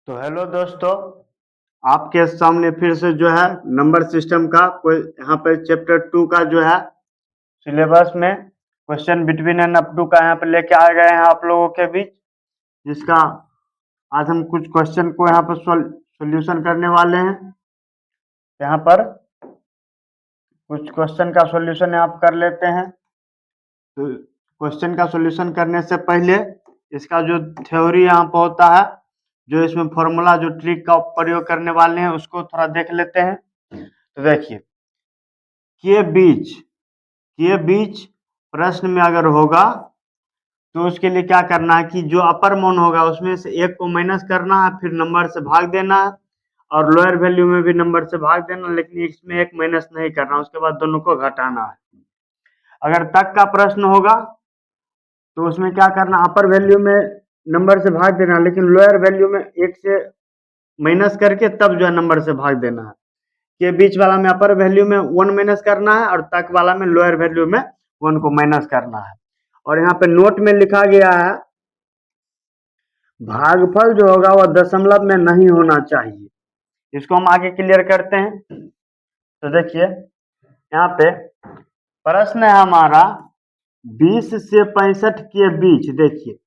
तो हेलो दोस्तों, आपके सामने फिर से जो है नंबर सिस्टम का कोई यहाँ पे चैप्टर 2 का जो है सिलेबस में question between and up to का यहाँ पे लेके आ गए हैं आप लोगों के बीच, जिसका आज हम कुछ क्वेश्चन को यहाँ पर सॉल्यूशन करने वाले हैं। यहाँ पर कुछ क्वेश्चन का सॉल्यूशन आप कर लेते हैं। तो क्वेश्चन का सॉल्यूशन करने से पहले इसका जो थ्योरी यहाँ पर होता है, जो इसमें फॉर्मूला जो ट्रिक का प्रयोग करने वाले हैं उसको थोड़ा देख लेते हैं। तो देखिए, के बीच प्रश्न में अगर होगा तो उसके लिए क्या करना है कि जो अपर माउंट होगा उसमें से एक को माइनस करना है, फिर नंबर से भाग देना है, और लोअर वैल्यू में भी नंबर से भाग देना, लेकिन इसमें एक माइनस नहीं करना, उसके बाद दोनों को घटाना है। अगर तक का प्रश्न होगा तो उसमें क्या करना, अपर वैल्यू में नंबर से भाग देना, लेकिन लोअर वैल्यू में एक से माइनस करके तब जो है नंबर से भाग देना है। के बीच वाला में अपर वैल्यू में 1 माइनस करना है, और तक वाला में लोअर वैल्यू में 1 को माइनस करना है। और यहाँ पे नोट में लिखा गया है, भागफल जो होगा वह दशमलव में नहीं होना चाहिए। इसको हम आगे क्लियर करते हैं। तो देखिए, यहाँ पे प्रश्न है हमारा 20 से 65 के बीच। देखिए,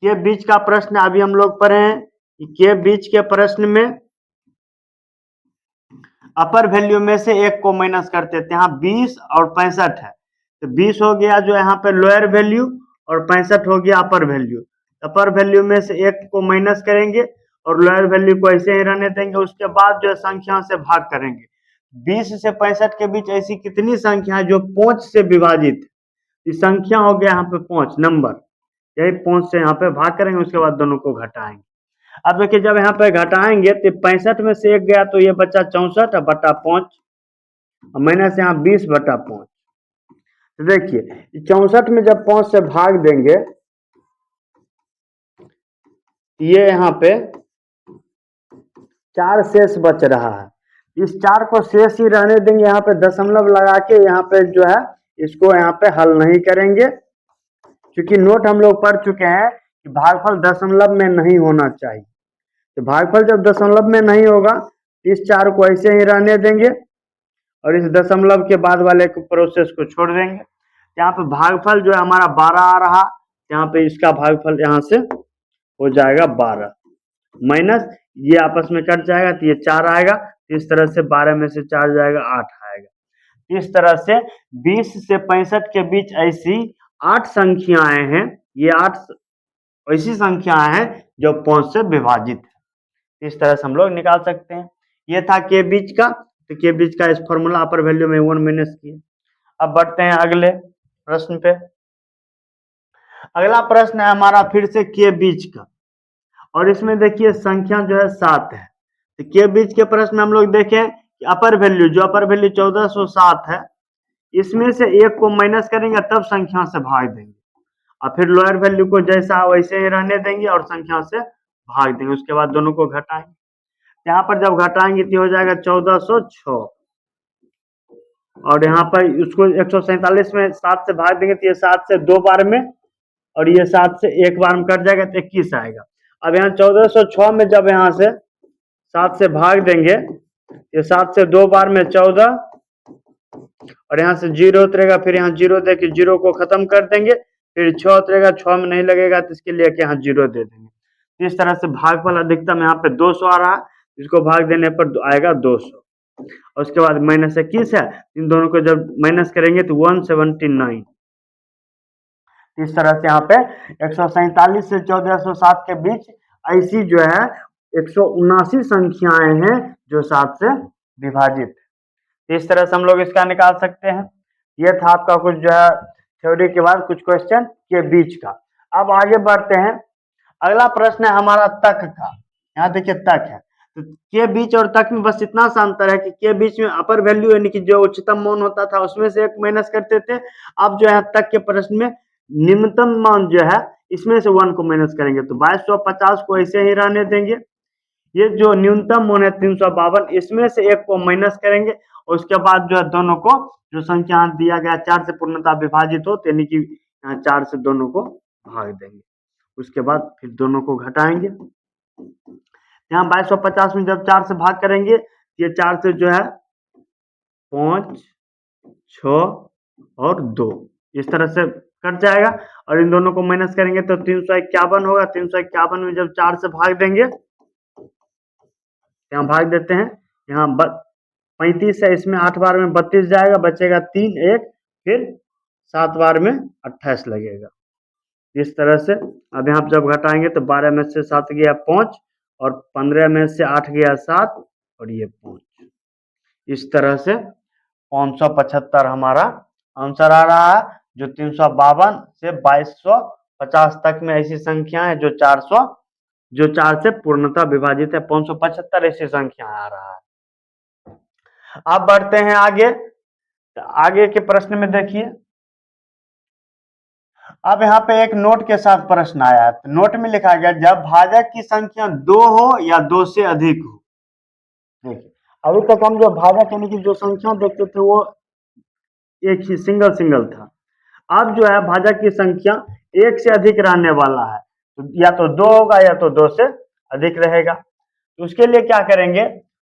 के बीच का प्रश्न अभी हम लोग पढ़े हैं कि के बीच के प्रश्न में अपर वैल्यू में से एक को माइनस करते थे। यहाँ 20 और 65 है, तो 20 हो गया जो यहाँ पे लोअर वैल्यू, और 65 हो गया अपर वैल्यू। अपर वैल्यू में से एक को माइनस करेंगे और लोअर वैल्यू को ऐसे ही रहने देंगे। उसके बाद जो संख्या से भाग करेंगे। 20 से 65 के बीच ऐसी कितनी संख्या है जो 5 से विभाजित है? संख्या हो गया यहाँ पे 5 नंबर, यही 5 से यहाँ पे भाग करेंगे, उसके बाद दोनों को घटाएंगे। अब देखिए, जब यहाँ पे घटाएंगे तो 65 में से एक गया तो ये बचा 64 बटा 5, और माइनस यहाँ 20 बटा 5। तो देखिए, 64 में जब 5 से भाग देंगे, ये यहाँ पे 4 शेष बच रहा है। इस 4 को शेष ही रहने देंगे, यहाँ पे दशमलव लगा के यहाँ पे जो है इसको यहाँ पे हल नहीं करेंगे, क्योंकि नोट हम लोग पढ़ चुके हैं कि भागफल दशमलव में नहीं होना चाहिए। तो भागफल जब दशमलव में नहीं होगा, इस 4 को ऐसे ही रहने देंगे और इस दशमलव के बाद वाले प्रोसेस को छोड़ देंगे। यहाँ पे भागफल जो है हमारा 12 आ रहा, यहाँ पे इसका भागफल यहाँ से हो जाएगा 12, माइनस ये आपस में कट जाएगा तो ये 4 आएगा। इस तरह से 12 में से 4 जाएगा, 8 आएगा। इस तरह से 20 से 65 के बीच ऐसी 8 संख्याएं हैं। ये 8 ऐसी संख्याएं हैं जो 5 से विभाजित है। इस तरह से हम लोग निकाल सकते हैं। ये था के बीच का। तो के बीच का इस फॉर्मूला अपर वैल्यू में 1 माइनस किया। अब बढ़ते हैं अगले प्रश्न पे। अगला प्रश्न है हमारा फिर से के बीच का, और इसमें देखिए संख्या जो है 7 है। तो के बीच के प्रश्न में हम लोग देखें कि अपर वैल्यू 1407 है, इसमें से एक को माइनस करेंगे तब संख्या से भाग देंगे, और फिर लोअर वैल्यू को जैसा वैसे ही रहने देंगे और संख्या से भाग देंगे। उसके बाद दोनों को घटाएंगे। यहाँ पर जब घटाएंगे तो हो जाएगा 1406, और यहाँ पर उसको 147 में 7 से भाग देंगे तो ये 7 से 2 बार में, और ये 7 से 1 बार में कट जाएगा तो 21 आएगा। अब यहाँ 1406 में जब यहाँ से 7 से भाग देंगे, ये 7 से 2 बार में 14, और यहाँ से 0 उतरेगा, फिर यहाँ 0 दे के 0 को खत्म कर देंगे, फिर 6 उतरेगा, 6 में नहीं लगेगा तो इसके लिए यहाँ 0 दे देंगे। इस तरह से भागफल अधिकतम यहाँ पे 200 आ रहा है, इसको भाग देने पर आएगा 200, और उसके बाद माइनस 21 है, इन दोनों को जब माइनस करेंगे तो 179। इस तरह से यहाँ पे 147 से 1407 के बीच ऐसी जो है 179 संख्याएं हैं जो 7 से विभाजित है। इस तरह से हम लोग इसका निकाल सकते हैं। ये था आपका कुछ जो है थ्योरी के बाद कुछ क्वेश्चन के बीच का। अब आगे बढ़ते हैं। अगला प्रश्न है हमारा तक का। यहाँ देखिए तक है, तो के बीच और तक में बस इतना सा अंतर है कि के बीच में अपर वैल्यू यानी कि जो उच्चतम मान होता था उसमें से एक माइनस करते थे। अब जो है तक के प्रश्न में निम्नतम मान जो है इसमें से 1 को माइनस करेंगे, तो 2250 को ऐसे ही रहने देंगे। ये जो न्यूनतम मान है 352, इसमें से एक को माइनस करेंगे, और उसके बाद जो है दोनों को जो संख्या दिया गया 4 से पूर्णतः विभाजित हो, यानी कि 4 से दोनों को भाग देंगे। उसके बाद फिर दोनों को घटाएंगे। यहाँ 2250 में जब 4 से भाग करेंगे, ये 4 से जो है 5, 6 और 2 इस तरह से कट जाएगा, और इन दोनों को माइनस करेंगे तो 351 होगा। 351 में जब 4 से भाग देंगे, यहाँ भाग देते हैं, यहाँ 35 है, इसमें 8 बार में 32 जाएगा, बचेगा 3 1, फिर 7 बार में 28 लगेगा। इस तरह से अब यहाँ जब घटाएंगे तो 12 में से 7 गया 5, और 15 में से 8 गया 7, और ये 5। इस तरह से 575 हमारा आंसर आ रहा है, जो 352 से 2250 तक में ऐसी संख्या है जो 4 से पूर्णतः विभाजित है। 575 ऐसी संख्या आ रहा है। अब बढ़ते हैं आगे। तो आगे के प्रश्न में देखिए, अब यहाँ पे एक नोट के साथ प्रश्न आया है। तो नोट में लिखा गया, जब भाजक की संख्या 2 हो या 2 से अधिक हो। देखिए, अभी तक हम जो भाजक यानी कि जो संख्या देखते थे वो एक ही सिंगल था। अब जो है भाजक की संख्या 1 से अधिक रहने वाला है, तो या तो 2 होगा या तो 2 से अधिक रहेगा। तो उसके लिए क्या करेंगे,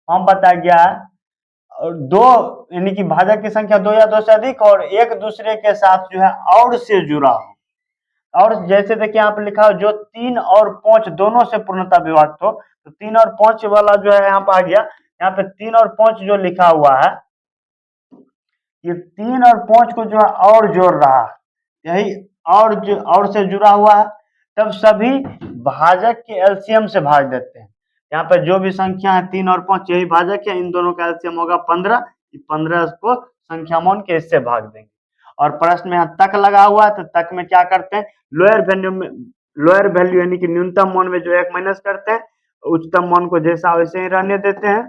हम बताया गया है, दो यानी कि भाजक की संख्या 2 या 2 से अधिक और एक दूसरे के साथ जो है और से जुड़ा हो। और जैसे देखिए यहाँ पे लिखा हो, जो 3 और 5 दोनों से पूर्णतः विभाजित हो, तो 3 और 5 वाला जो है यहाँ पे आ गया। यहाँ पे 3 और 5 जो लिखा हुआ है, ये 3 और 5 को जो है और जोड़ रहा है, यही और से जुड़ा हुआ है। तब सभी भाजक के एलसीएम से भाग देते हैं। यहाँ पे जो भी संख्या है 3 और 5 यही भाजक है, इन दोनों का एलसीएम होगा 15। 15 को संख्या मान के इससे भाग देंगे। और प्रश्न में यहाँ तक लगा हुआ है, तो तक में क्या करते हैं, लोअर वैल्यू यानी कि न्यूनतम मान में जो 1 माइनस करते हैं, उच्चतम मान को जैसा वैसे ही रहने देते हैं।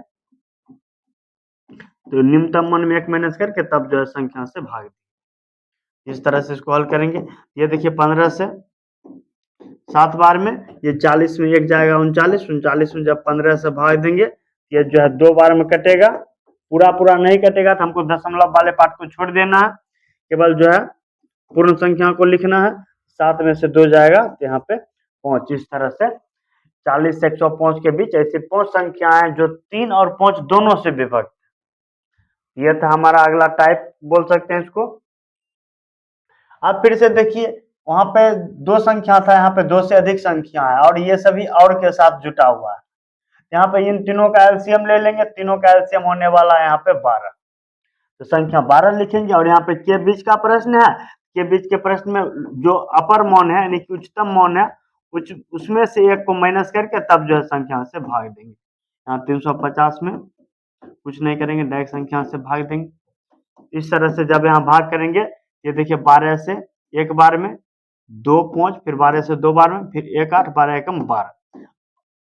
तो न्यूनतम मान में 1 माइनस करके तब जो है संख्या से भाग देंगे। इस तरह से इसको हल करेंगे। ये देखिए 15 से 7 बार में, ये 40 में 1 जाएगा 39। 39 में जब 15 से भाग देंगे, ये जो है 2 बार में कटेगा। पूरा नहीं कटेगा तो हमको दशमलव वाले पार्ट को छोड़ देना है, केवल जो है पूर्ण संख्या को लिखना है। 7 में से 2 जाएगा तो यहाँ पे 5। इस तरह से 40 से 105 के बीच ऐसी 5 संख्याएं जो 3 और 5 दोनों से विभक्त। यह था हमारा अगला टाइप, बोल सकते हैं इसको। अब फिर से देखिए, वहां पे 2 संख्या था, यहाँ पे 2 से अधिक संख्या है, और ये सभी और के साथ जुटा हुआ है। यहाँ पे इन तीनों का एलसीएम ले लेंगे, तीनों का एलसीएम होने वाला है यहाँ पे 12। तो संख्या 12 लिखेंगे। और यहाँ पे के बीच का प्रश्न है, के बीच के प्रश्न में जो अपर मान है यानी कि उच्चतम मान है, उसमें से 1 को माइनस करके तब जो है संख्या से भाग देंगे। यहाँ 350 में कुछ नहीं करेंगे, डायरेक्ट संख्या से भाग देंगे। इस तरह से जब यहाँ भाग करेंगे, ये देखिए 12 से 1 बार में, 2 5, फिर 12 से 2 बार में, फिर 1 8, 12 एकम 12।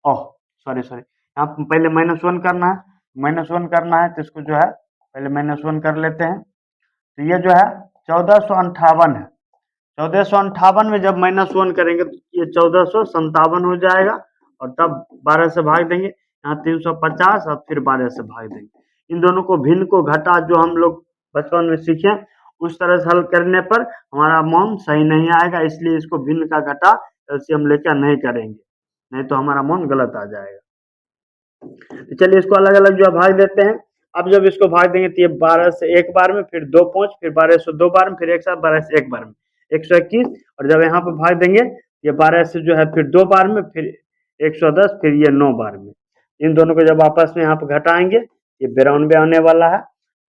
ओह सॉरी, यहाँ पहले -1 करना है। -1 करना है तो इसको जो है पहले -1 कर लेते हैं। तो ये जो है 1458 है। 1458 में जब -1 करेंगे तो ये 1457 हो जाएगा, और तब 12 से भाग देंगे। यहाँ 350 और फिर 12 से भाग देंगे। इन दोनों को भिन्न को घटा जो हम लोग बचपन में सीखे, उस तरह से हल करने पर हमारा मान सही नहीं आएगा, इसलिए इसको भिन्न का घटा एलसीएम लेकर नहीं करेंगे, नहीं तो हमारा मान गलत आ जाएगा। तो चलिए इसको अलग अलग जो भाग देते हैं। अब जब इसको भाग देंगे तो ये 12 से 1 बार में, फिर 2 5, फिर 12 से 2 बार में, फिर 1 7, 12 से 1 बार में, 121। और जब यहाँ पे भाग देंगे, ये 12 से जो है फिर 2 बार में, फिर 110, फिर ये 9 बार में। इन दोनों को जब आपस में यहाँ पे घटाएंगे, ये 92 आने वाला है।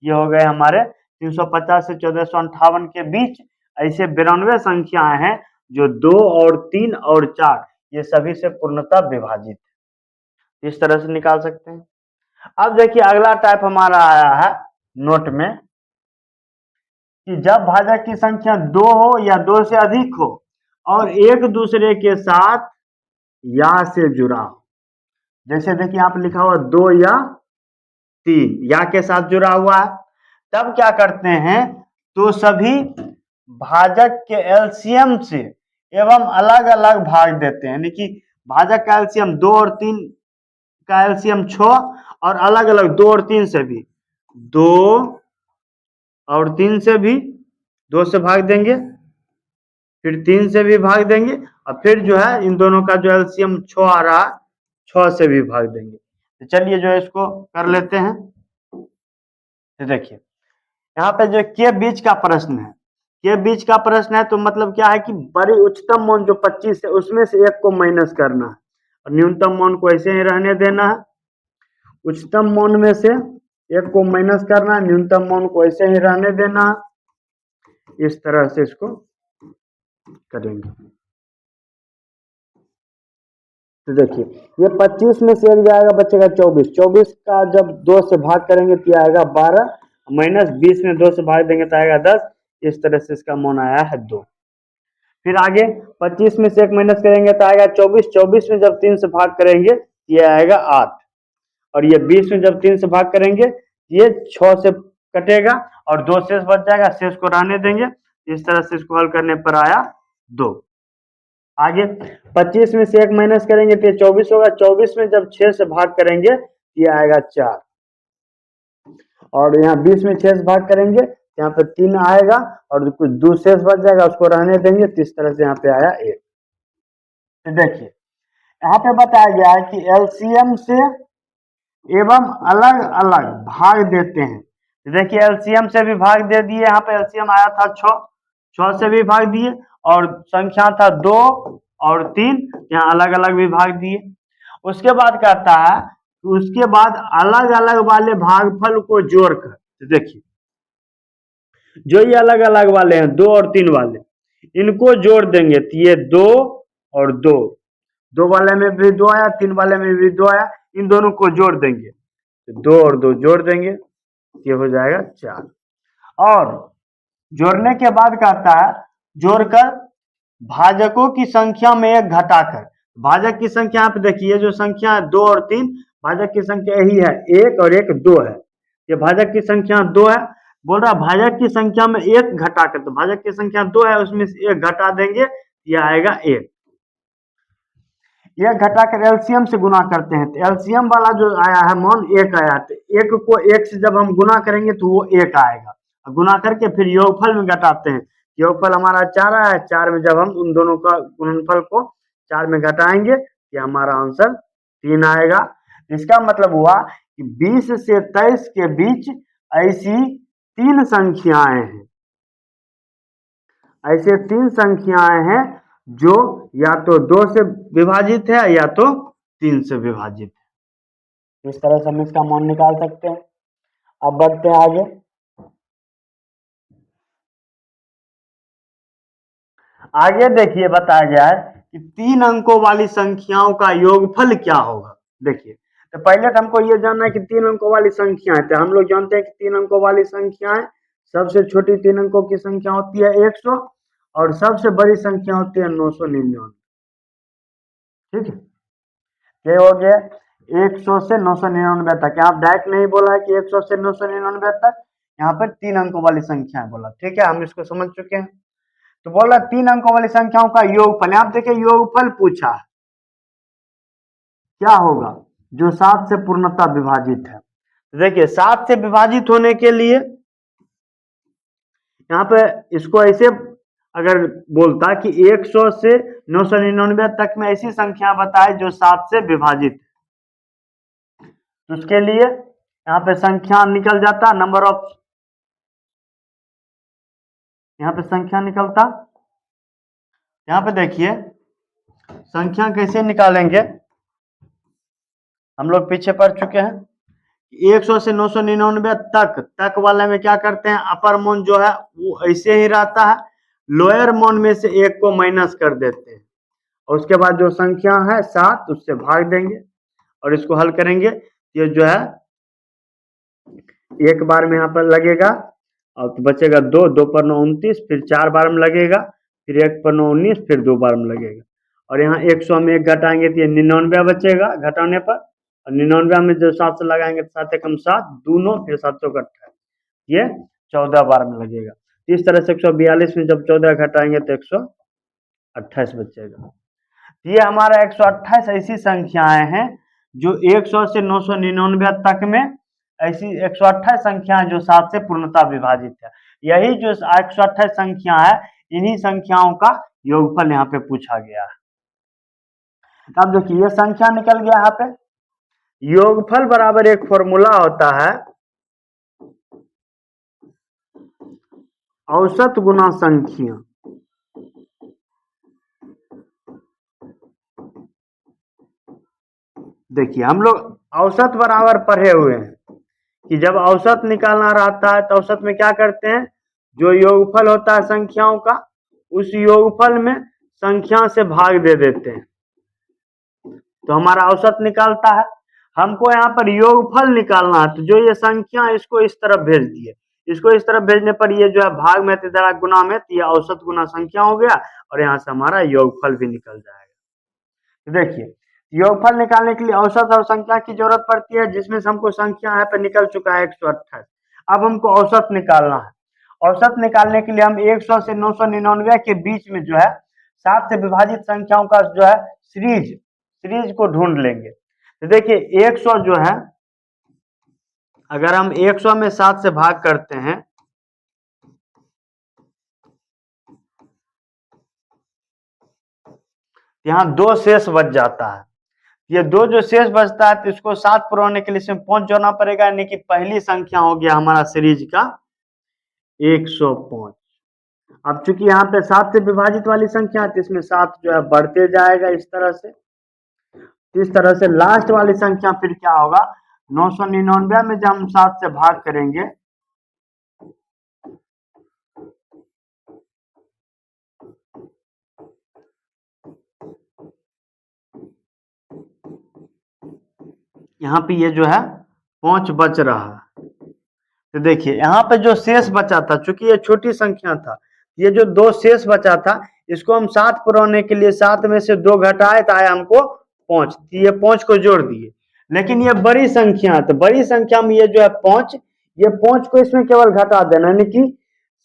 ये हो गए हमारे 350 से 1458 के बीच ऐसे 92 संख्याएं हैं जो 2 और 3 और 4 ये सभी से पूर्णतः विभाजित है। इस तरह से निकाल सकते हैं। अब देखिए अगला टाइप हमारा आया है नोट में, कि जब भाजक की संख्या 2 हो या 2 से अधिक हो और एक दूसरे के साथ या से जुड़ा हो। जैसे देखिए यहाँ पे लिखा हुआ 2 या 3 या के साथ जुड़ा हुआ है, तब क्या करते हैं, तो सभी भाजक के एलसीएम से एवं अलग अलग भाग देते हैं। यानी कि भाजक का एलसीएम 2 और 3 का एलसीएम 6, और अलग अलग 2 और 3 से भी, 2 और 3 से भी 2 से भाग देंगे, फिर 3 से भी भाग देंगे, और फिर जो है इन दोनों का जो एलसीएम 6 आ रहा है, 6 से भी भाग देंगे। तो चलिए जो है इसको कर लेते हैं। तो देखिए यहाँ पे जो के बीच का प्रश्न है, के बीच का प्रश्न है तो मतलब क्या है कि बड़ी उच्चतम मान जो 25 है उसमें से एक को माइनस करना है और न्यूनतम मान को ऐसे ही रहने देना है। उच्चतम मान में से एक को माइनस करना है, न्यूनतम मान को ऐसे ही रहने देना है। इस तरह से इसको करेंगे। तो देखिए ये 25 में से एक जाएगा, बचेगा 24। 24 का जब 2 से भाग करेंगे तो आएगा 12, माइनस 20 में 2 से भाग देंगे तो आएगा 10। इस तरह से इसका मान आया है 2। फिर आगे 25 में से एक माइनस करेंगे तो आएगा 24। 24 में जब 3 से भाग करेंगे ये आएगा 8 और ये 20 में जब 3 से भाग करेंगे ये 6 से कटेगा और 2 शेष बच जाएगा, शेष को रहने देंगे। इस तरह से इसको हल करने पर आया 2। आगे 25 में से एक माइनस करेंगे तो ये 24 होगा। 24 में जब 6 से भाग करेंगे ये आएगा 4 और यहाँ 20 में 6 से भाग करेंगे यहाँ पे 3 आएगा और कुछ 2 शेष बच जाएगा, उसको रहने देंगे। तो इस तरह से यहाँ पे आया 1। तो देखिए यहाँ पे बताया गया है कि एलसीएम से एवं अलग अलग भाग देते हैं। देखिए एलसीएम से भी भाग दे दिए, यहाँ पे एलसीएम आया था 6, 6 से भी भाग दिए और संख्या था 2 और 3, यहाँ अलग अलग भी भाग दिए। उसके बाद कहता है उसके बाद अलग अलग वाले भागफल को जोड़कर, देखिए जो ये अलग अलग वाले हैं 2 और 3 वाले, इनको जोड़ देंगे तो ये 2 और 2, 2 वाले में भी 2 आया, 3 वाले में भी 2 आया, इन दोनों को जोड़ देंगे तो 2 और 2 जोड़ देंगे, ये हो जाएगा 4। और जोड़ने के बाद कहता है जोड़कर भाजकों की संख्या में एक घटाकर, भाजक की संख्या आप देखिए जो संख्या 2 और 3, भाजक की संख्या यही है 1 और 1 2 है, ये भाजक की संख्या 2 है। बोल रहा भाजक की संख्या में 1 घटाकर, तो भाजक की संख्या 2 है उसमें से 1 घटा देंगे, ये आएगा 1। ये घटाकर एलसीएम से गुना करते हैं तो एलसीएम वाला जो आया है मान 1 आया, तो 1 को 1 से जब हम गुना करेंगे तो वो 1 आएगा। गुना करके फिर योगफल में घटाते हैं, योगफल हमारा 4 आया, 4 में जब हम उन दोनों का गुणनफल को 4 में घटाएंगे ये हमारा आंसर 3 आएगा। इसका मतलब हुआ कि 20 से 23 के बीच ऐसी 3 संख्याएं हैं, ऐसे 3 संख्याएं हैं जो या तो 2 से विभाजित है या तो 3 से विभाजित है। इस तरह से हम इसका मान निकाल सकते हैं। अब बढ़ते हैं आगे। आगे देखिए बताया गया है कि 3 अंकों वाली संख्याओं का योगफल क्या होगा। देखिए तो पहले तो हमको ये जानना है कि 3 अंकों वाली संख्या है, तो हम लोग जानते हैं कि 3 अंकों वाली संख्याएं, सबसे छोटी 3 अंकों की संख्या होती है 100 और सबसे बड़ी संख्या होती है 999। ठीक है, ये हो गया 100 से 999 तक। यहाँ डायरेक्ट नहीं बोला है कि 100 से 999 तक, यहाँ पर 3 अंकों वाली संख्या बोला। ठीक है, हम इसको समझ चुके हैं। तो बोला 3 अंकों वाली संख्याओं का योगफल, आप देखिए योगफल पूछा है क्या होगा जो 7 से पूर्णतः विभाजित है। देखिए 7 से विभाजित होने के लिए यहाँ पे इसको ऐसे अगर बोलता कि 100 से 999 तक में ऐसी संख्या बताए जो 7 से विभाजित है, तो उसके लिए यहाँ पे संख्या निकल जाता, नंबर ऑफ, यहाँ पे संख्या निकलता। यहाँ पे देखिए संख्या कैसे निकालेंगे, हम लोग पीछे पढ़ चुके हैं। 100 से 999 तक वाले में क्या करते हैं, अपर मान जो है वो ऐसे ही रहता है, लोअर मान में से 1 को माइनस कर देते हैं और उसके बाद जो संख्या है 7 उससे भाग देंगे और इसको हल करेंगे। ये जो है एक बार में यहाँ पर लगेगा और तो बचेगा 2, 2 पर 9 29, फिर 4 बार में लगेगा, फिर 1 पर 9 19, फिर 2 बार में लगेगा और यहाँ 100 में 1 घटाएंगे तो ये 99 बचेगा घटाने पर, और 99 में जो 7 से लगाएंगे तो 7 एकम 7, 2 9, फिर 7 चौक 28, ये 14 बार में लगेगा। इस तरह से 142 में जब 14 घटाएंगे तो 128 बचेगा। ये हमारा 128 ऐसी संख्याएं हैं जो 100 से 999 तक में ऐसी 128 संख्याएं जो 7 से पूर्णतः विभाजित है। यही जो 128 संख्या है इन्हीं संख्याओं का योगफल यहाँ पे पूछा गया है। अब देखिए ये संख्या निकल गया यहाँ पे। योगफल बराबर एक फॉर्मूला होता है औसत गुना संख्या। देखिए हम लोग औसत बराबर पढ़े हुए हैं कि जब औसत निकालना रहता है तो औसत में क्या करते हैं, जो योगफल होता है संख्याओं का, उस योगफल में संख्या से भाग दे देते हैं तो हमारा औसत निकालता है। हमको यहाँ पर योगफल निकालना है तो जो ये संख्या इसको इस तरफ भेज दिए, इसको इस तरफ भेजने पर ये जो है भाग में द्वारा गुना में, तो ये औसत गुना संख्या हो गया और यहाँ से हमारा योगफल भी निकल जाएगा। तो देखिए योगफल निकालने के लिए औसत और संख्या की जरूरत पड़ती है, जिसमें से हमको संख्या यहाँ पे निकल चुका है 128। अब हमको औसत निकालना है। औसत निकालने के लिए हम 100 से 999 के बीच में जो है 7 से विभाजित संख्याओं का जो है सीरीज को ढूंढ लेंगे। तो देखिए 100 जो है, अगर हम 100 में 7 से भाग करते हैं, यहाँ 2 शेष बच जाता है। ये 2 जो शेष बचता है तो इसको 7 पुराने के लिए इसमें 5 जोड़ना पड़ेगा, यानी कि पहली संख्या हो गया हमारा सीरीज का 105। अब चूंकि यहाँ पे 7 से विभाजित वाली संख्या है तो इसमें 7 जो है बढ़ते जाएगा इस तरह से। इस तरह से लास्ट वाली संख्या फिर क्या होगा, 999 में जब हम 7 से भाग करेंगे यहाँ पे ये जो है 5 बच रहा है। तो देखिए यहाँ पे जो शेष बचा था, चूंकि ये छोटी संख्या था, ये जो 2 शेष बचा था इसको हम 7 पुराने के लिए 7 में से 2 घटाए तो आया हमको 5, ये 5 को जोड़ दिए। लेकिन ये बड़ी संख्या है तो बड़ी संख्या में ये जो है 5, ये 5 को इसमें केवल घटा देना, यानी कि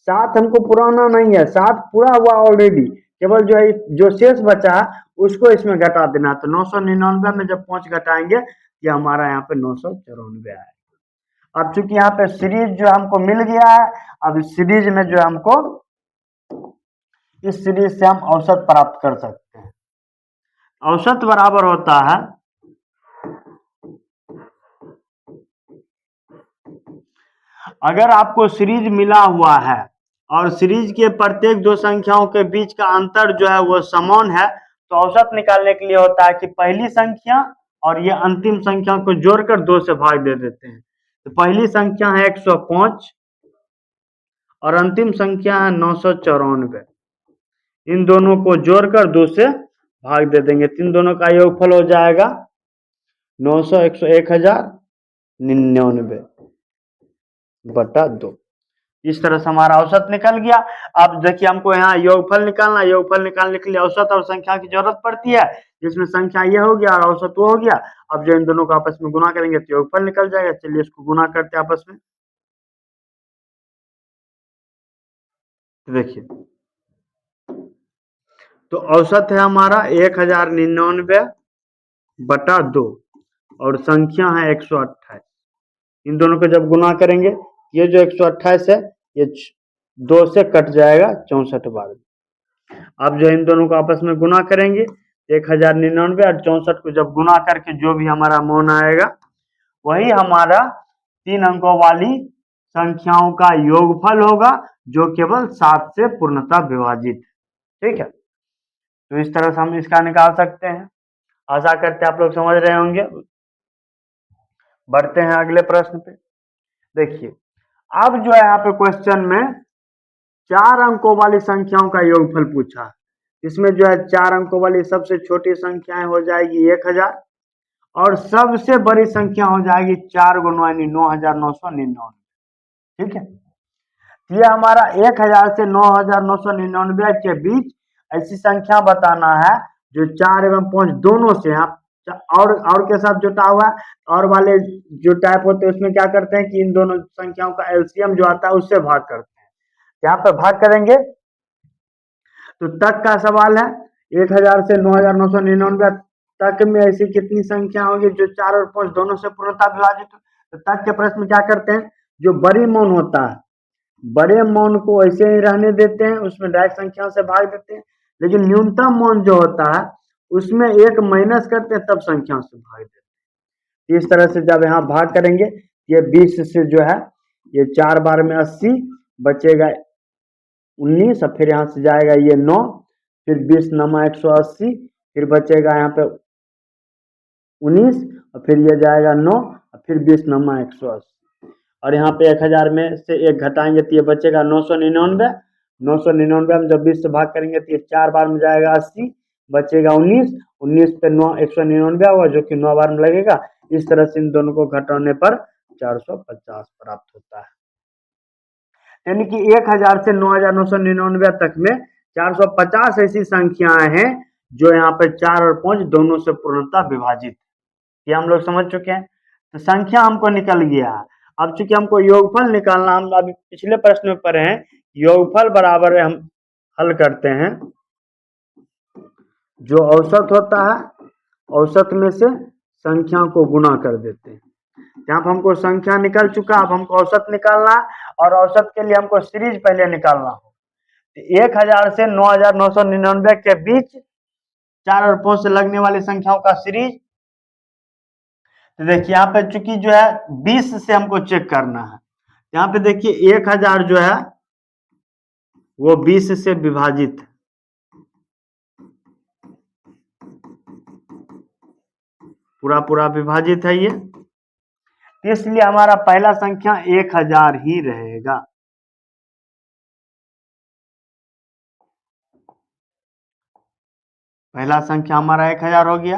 7 हमको पुराना नहीं है, 7 पूरा हुआ ऑलरेडी, केवल जो है जो शेष बचा है उसको इसमें घटा देना। तो 999 में जब 5 घटाएंगे ये हमारा यहाँ पे 994 आएगा। अब चूंकि यहाँ पे सीरीज जो हमको मिल गया है, अब इस सीरीज में जो हमको इस सीरीज से हम औसत प्राप्त कर सकते हैं। औसत बराबर होता है अगर आपको सीरीज मिला हुआ है और सीरीज के प्रत्येक 2 संख्याओं के बीच का अंतर जो है वो समान है, तो औसत निकालने के लिए होता है कि पहली संख्या और ये अंतिम संख्या को जोड़कर 2 से भाग दे देते हैं। तो पहली संख्या है 105 और अंतिम संख्या है 994, इन दोनों को जोड़कर 2 से भाग दे देंगे, इन दोनों का योगफल हो जाएगा 900 1099 बटा 2। इस तरह से हमारा औसत निकल गया। अब देखिए हमको यहाँ योगफल निकालना, योगफल निकालने के लिए औसत और संख्या की जरूरत पड़ती है, जिसमें संख्या ये हो गया और औसत वो हो गया। अब जो इन दोनों को आपस में गुना करेंगे तो योगफल निकल जाएगा। चलिए इसको गुना करते हैं आपस में। देखिए तो औसत है हमारा 1099 बटा 2 और संख्या है 128। इन दोनों को जब गुना करेंगे ये जो 128 है ये 2 से कट जाएगा 64 बार। अब जो इन दोनों को आपस में गुना करेंगे 1099 और 64 को जब गुना करके जो भी हमारा मान आएगा वही हमारा 3 अंकों वाली संख्याओं का योगफल होगा, जो केवल 7 से पूर्णतः विभाजित है। ठीक है, तो इस तरह से हम इसका निकाल सकते हैं। आशा करते हैं आप लोग समझ रहे होंगे। बढ़ते हैं अगले प्रश्न पे। देखिए अब जो है यहाँ पे क्वेश्चन में 4 अंकों वाली संख्याओं का योगफल पूछा। इसमें जो है 4 अंकों वाली सबसे छोटी संख्याएं हो जाएगी 1000 और सबसे बड़ी संख्या हो जाएगी 4 गुना यानी 9999। ठीक है, ये हमारा 1000 से 9999 के बीच ऐसी संख्या बताना है जो 4 एवं 5 दोनों से और के साथ जुटा हुआ है। और वाले जो टाइप होते हैं उसमें क्या करते हैं कि इन दोनों संख्याओं का एलसीएम जो आता है उससे भाग करते हैं। यहाँ पर भाग करेंगे तो तक का सवाल है, 1000 से 9999 तक में ऐसी कितनी संख्या होगी जो 4 और 5 दोनों से पूर्णतः विभाजित हो। तो तक के प्रश्न में क्या करते हैं, जो बड़ी मौन होता है बड़े मौन को ऐसे ही रहने देते हैं, उसमें डायरेक्ट संख्या से भाग देते हैं। लेकिन न्यूनतम मौन जो होता है उसमें एक माइनस करते हैं तब संख्या से भाग देते हैं। इस तरह से जब यहाँ भाग करेंगे ये 20 से जो है ये 4 बार में 80 बचेगा 19 और फिर यहाँ से जाएगा ये 9 फिर 20 नमा 180 फिर बचेगा यहाँ पे 19 और फिर ये जाएगा 9 और फिर 20 नमा 180 और यहाँ पे 1000 में से एक घटाएंगे तो ये बचेगा 999 999 में जब 20 से भाग करेंगे तो ये 4 बार में जाएगा 80 बचेगा 19 19 पे 9 199 हुआ जो कि 9 बार में लगेगा। इस तरह से इन दोनों को घटाने पर 450 प्राप्त होता है। यानी कि 1000 से 9999 तक में 450 ऐसी संख्याएं हैं जो यहाँ पे 4 और 5 दोनों से पूर्णतः विभाजित। ये हम लोग समझ चुके हैं। तो संख्या हमको निकल गया। अब चूंकि हमको योगफल निकालना, हम अभी पिछले प्रश्न में पढ़े हैं योगफल बराबर हम हल करते हैं जो औसत होता है औसत में से संख्या को गुणा कर देते हैं। यहाँ पर हमको संख्या निकल चुका, अब हमको औसत निकालना और औसत के लिए हमको सीरीज पहले निकालना हो। 1000 से 9999 के बीच 4 और 5 से लगने वाली संख्याओं का सीरीज। तो देखिए यहाँ पे चूंकि जो है 20 से हमको चेक करना है। यहाँ पे देखिए 1000 जो है वो 20 से विभाजित है, पूरा पूरा विभाजित है ये, इसलिए हमारा पहला संख्या 1000 ही रहेगा। पहला संख्या हमारा 1000 हो गया।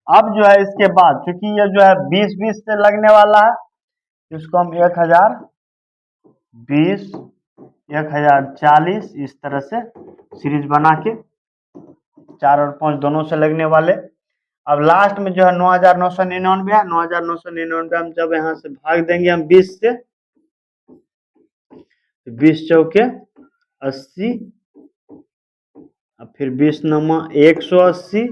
अब जो है इसके बाद क्योंकि ये जो है 20 से लगने वाला है, इसको हम 1000 20 1040 इस तरह से सीरीज बना के 4 और 5 दोनों से लगने वाले। अब लास्ट में जो है 9999 है, 9999 हम जब यहाँ से भाग देंगे हम 20 से, 20 चौके 80 अब फिर 20 नमा 180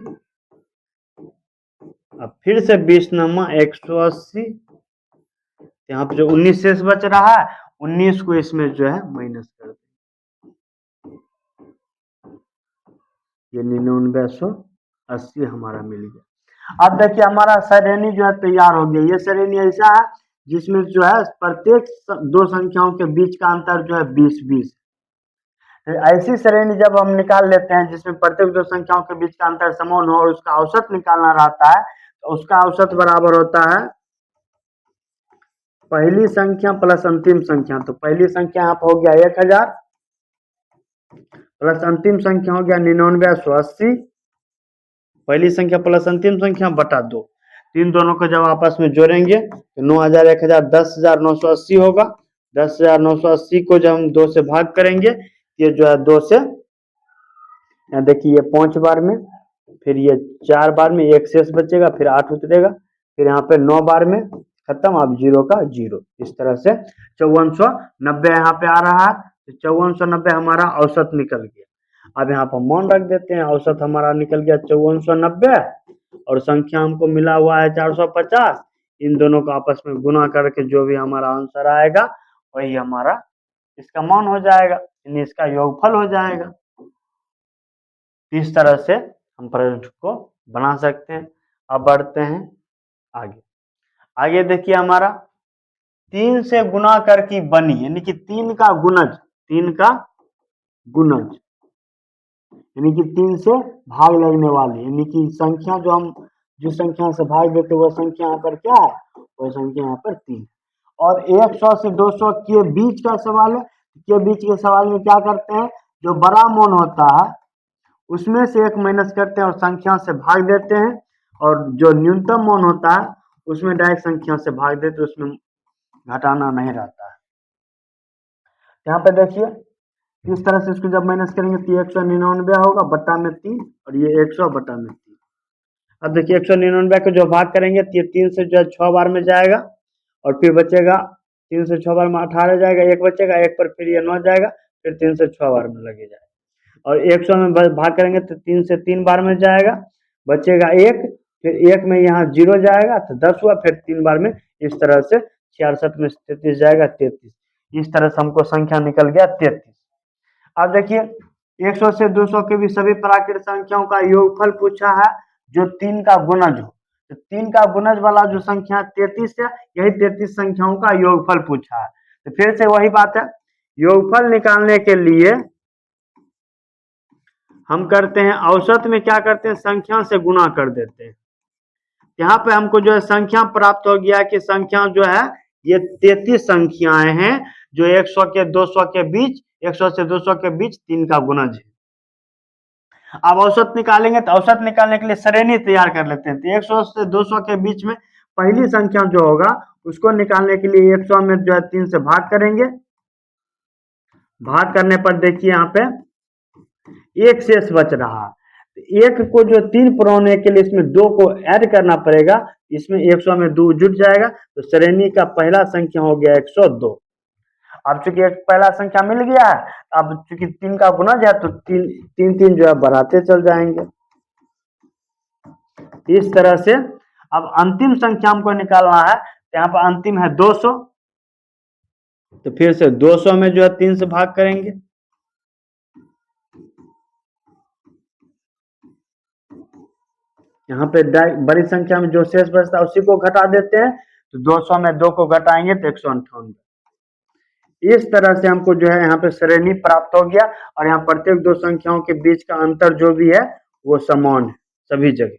अब फिर से 20 नमा 180, यहाँ पे जो 19 शेष बच रहा है 19 को इसमें जो है माइनस कर दें, ये 9980 हमारा मिल गया। अब देखिए हमारा श्रेणी जो है तैयार हो गया। ये श्रेणी ऐसा है जिसमें जो है प्रत्येक दो संख्याओं के बीच का अंतर जो है 20-20। ऐसी श्रेणी जब हम निकाल लेते हैं जिसमें प्रत्येक दो संख्याओं के बीच का अंतर समान हो और उसका औसत निकालना रहता है, तो उसका औसत बराबर होता है पहली संख्या प्लस अंतिम संख्या। तो पहली संख्या यहाँ पर हो गया 1000 प्लस अंतिम संख्या हो गया 9980, पहली संख्या प्लस अंतिम संख्या बटा 2। इन दोनों को जब आपस में जोड़ेंगे तो 9000 1000 10980 होगा। 10980 को जब हम 2 से भाग करेंगे ये जो है 2 से यहाँ देखिए ये 5 बार में, फिर ये 4 बार में एक शेष बचेगा, फिर 8 उतरेगा, फिर यहाँ पे 9 बार में खत्म, अब 0 का 0। इस तरह से 5490 यहाँ पे आ रहा है। तो 5490 हमारा औसत निकल गया। अब यहाँ पर मान रख देते हैं, औसत हमारा निकल गया 5490 और संख्या हमको मिला हुआ है 450। इन दोनों को आपस में गुना करके जो भी हमारा आंसर आएगा वही हमारा इसका मान हो जाएगा, इसका योगफल हो जाएगा। इस तरह से हम प्रश्न को बना सकते हैं। अब बढ़ते हैं आगे। आगे देखिए हमारा 3 से गुना कर की बनी, यानी कि 3 का गुणज, 3 का गुणज यानी कि 3 से भाग लगने वाली, यानी कि संख्या जो हम जिस संख्या से भाग देते वह संख्या यहाँ पर क्या है, वह संख्या यहाँ पर 3। और 100 से 200 के बीच का सवाल है। के बीच के सवाल में क्या करते हैं, जो बड़ा मान होता है उसमें से एक माइनस करते हैं और संख्या से भाग देते हैं, और जो न्यूनतम मान होता है उसमें डायरेक्ट संख्या से भाग देते, उसमें घटाना नहीं रहता है। यहाँ पे देखिए इस तरह से इसको जब माइनस करेंगे तो 199 होगा बट्टा में 3 और ये 100 बट्टा में 3। अब देखिए 199 को जो भाग करेंगे तो ये 3 से जो है 6 बार में जाएगा और फिर बचेगा 3 से 6 बार में 18 जाएगा, एक बचेगा, एक पर फिर ये 9 जाएगा, फिर 3 से 6 बार में लगे जाएगा। और 100 में भाग करेंगे तो 3 से 3 बार में जाएगा, बचेगा 1, फिर 1 में यहाँ 0 जाएगा तो 10 हुआ, फिर 3 बार में। इस तरह से 66 में 33 जाएगा 33। इस तरह से हमको संख्या निकल गया 33। अब देखिए 100 से 200 के भी सभी प्राकृत संख्याओं का योगफल पूछा है जो 3 का गुणज हो। तो 3 का गुणज वाला जो संख्या 33 है, यही 33 संख्याओं का योगफल पूछा है। तो फिर से वही बात है, योगफल निकालने के लिए हम करते हैं औसत में क्या करते हैं, संख्या से गुणा कर देते हैं। यहाँ पे हमको जो है संख्या प्राप्त हो गया कि संख्या जो है ये 33 संख्याएं हैं जो 100 के 200 के बीच, 100 से 200 के बीच 3 का गुणज है। अब औसत निकालेंगे, तो औसत निकालने के लिए श्रेणी तैयार कर लेते हैं। तो 100 से 200 के बीच में पहली संख्या जो होगा उसको निकालने के लिए 100 में जो है 3 से भाग करेंगे। भाग करने पर देखिए यहाँ पे एक शेष बच रहा है। एक को जो 3 पुराने के लिए इसमें 2 को ऐड करना पड़ेगा, इसमें 100 में 2 जुट जाएगा। तो श्रेणी का पहला संख्या हो गया 102। अब चूंकि एक पहला संख्या मिल गया है, अब चूंकि 3 का गुणज है तो 3 जो है बढ़ाते चल जाएंगे इस तरह से। अब अंतिम संख्या हमको निकालना है, तो यहाँ पर अंतिम है 200। तो फिर से 200 में जो है 3 से भाग करेंगे। यहाँ पे बड़ी संख्या में जो शेष बचता है उसी को घटा देते हैं। तो 200 में 2 को घटाएंगे तो 198। इस तरह से हमको जो है यहाँ पे श्रेणी प्राप्त हो गया, और यहाँ प्रत्येक दो संख्याओं के बीच का अंतर जो भी है वो समान है सभी जगह।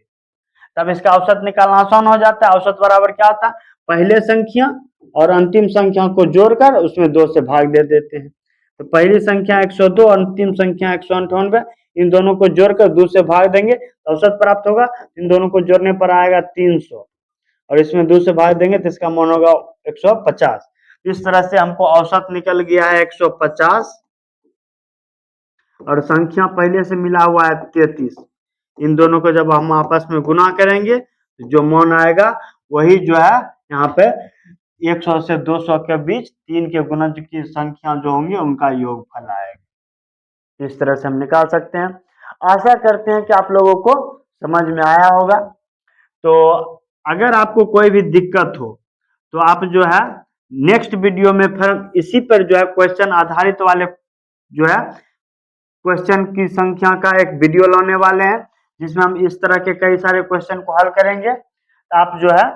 तब इसका औसत निकालना आसान हो जाता है। औसत बराबर क्या होता है, पहले संख्या और अंतिम संख्या को जोड़कर उसमें 2 से भाग दे देते हैं। तो पहली संख्या 102 और अंतिम संख्या 198, इन दोनों को जोड़कर 2 से भाग देंगे तो औसत प्राप्त होगा। इन दोनों को जोड़ने पर आएगा 300, और इसमें 2 से भाग देंगे तो इसका मान होगा 150। इस तरह से हमको औसत निकल गया है 150, और संख्या पहले से मिला हुआ है 33। इन दोनों को जब हम आपस में गुना करेंगे तो जो मान आएगा वही जो है यहाँ पे 100 से 200 के बीच 3 के गुणज की संख्या जो होंगी उनका योगफल आएगा। इस तरह से हम निकाल सकते हैं। आशा करते हैं कि आप लोगों को समझ में आया होगा। तो अगर आपको कोई भी दिक्कत हो तो आप जो है नेक्स्ट वीडियो में फिर इसी पर जो है क्वेश्चन आधारित वाले जो है क्वेश्चन की संख्या का एक वीडियो लाने वाले हैं, जिसमें हम इस तरह के कई सारे क्वेश्चन को हल करेंगे। आप जो है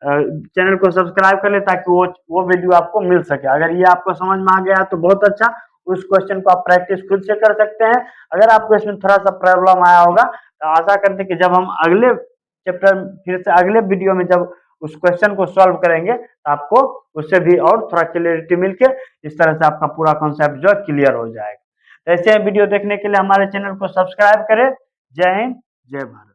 चैनल को सब्सक्राइब कर ले ताकि वो वीडियो आपको मिल सके। अगर ये आपको समझ में आ गया तो बहुत अच्छा, उस क्वेश्चन को आप प्रैक्टिस खुद से कर सकते हैं। अगर आपको इसमें थोड़ा सा प्रॉब्लम आया होगा तो आशा करते हैं कि जब हम अगले चैप्टर फिर से अगले वीडियो में जब उस क्वेश्चन को सॉल्व करेंगे तो आपको उससे भी और थोड़ा क्लियरिटी मिलके इस तरह से आपका पूरा कॉन्सेप्ट जो है क्लियर हो जाएगा। ऐसे वीडियो देखने के लिए हमारे चैनल को सब्सक्राइब करें। जय हिंद, जय भारत।